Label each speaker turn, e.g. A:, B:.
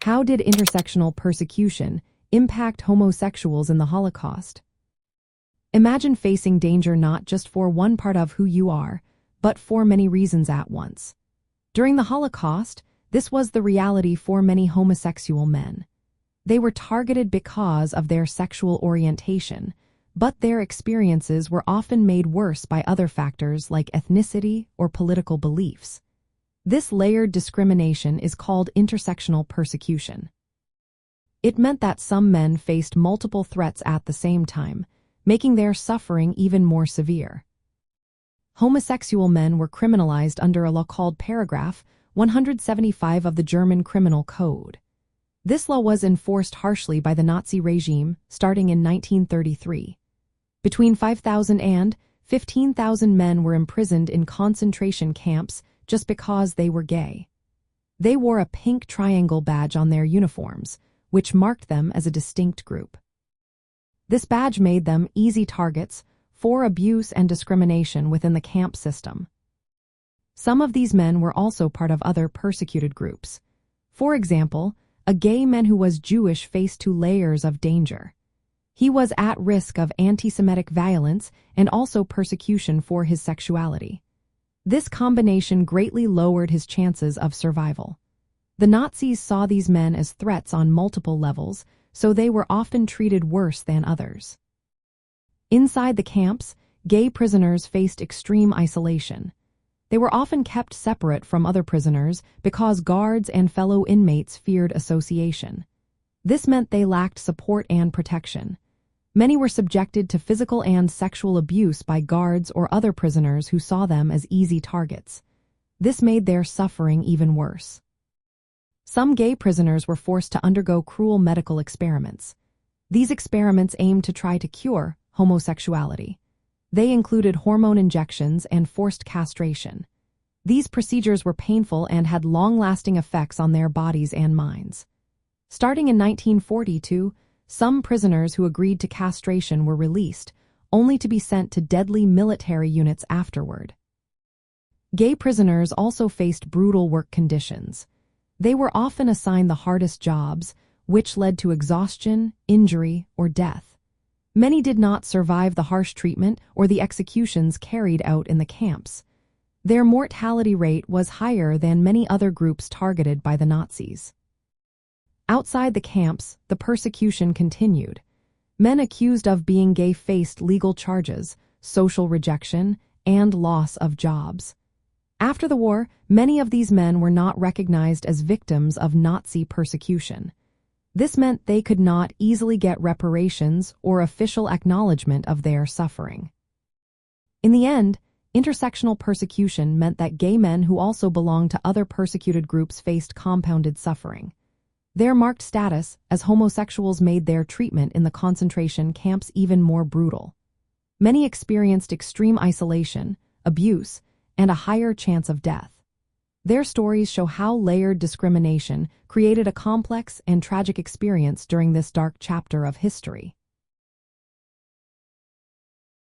A: How did intersectional persecution impact homosexuals in the Holocaust? Imagine facing danger not just for one part of who you are, but for many reasons at once. During the Holocaust, this was the reality for many homosexual men. They were targeted because of their sexual orientation, but their experiences were often made worse by other factors like ethnicity or political beliefs. This layered discrimination is called intersectional persecution. It meant that some men faced multiple threats at the same time, making their suffering even more severe. Homosexual men were criminalized under a law called Paragraph 175 of the German Criminal Code. This law was enforced harshly by the Nazi regime starting in 1933. Between 5,000 and 15,000 men were imprisoned in concentration camps just because they were gay. They wore a pink triangle badge on their uniforms, which marked them as a distinct group. This badge made them easy targets for abuse and discrimination within the camp system. Some of these men were also part of other persecuted groups. For example, a gay man who was Jewish faced two layers of danger. He was at risk of anti-Semitic violence and also persecution for his sexuality. This combination greatly lowered his chances of survival. The Nazis saw these men as threats on multiple levels, so they were often treated worse than others. Inside the camps, gay prisoners faced extreme isolation. They were often kept separate from other prisoners because guards and fellow inmates feared association. This meant they lacked support and protection. Many were subjected to physical and sexual abuse by guards or other prisoners who saw them as easy targets. This made their suffering even worse. Some gay prisoners were forced to undergo cruel medical experiments. These experiments aimed to try to cure homosexuality. They included hormone injections and forced castration. These procedures were painful and had long-lasting effects on their bodies and minds. Starting in 1942, some prisoners who agreed to castration were released, only to be sent to deadly military units afterward. Gay prisoners also faced brutal work conditions. They were often assigned the hardest jobs, which led to exhaustion, injury, or death. Many did not survive the harsh treatment or the executions carried out in the camps. Their mortality rate was higher than many other groups targeted by the Nazis. Outside the camps, the persecution continued. Men accused of being gay faced legal charges, social rejection, and loss of jobs. After the war, many of these men were not recognized as victims of Nazi persecution. This meant they could not easily get reparations or official acknowledgement of their suffering. In the end, intersectional persecution meant that gay men who also belonged to other persecuted groups faced compounded suffering. Their marked status as homosexuals made their treatment in the concentration camps even more brutal. Many experienced extreme isolation, abuse, and a higher chance of death. Their stories show how layered discrimination created a complex and tragic experience during this dark chapter of history.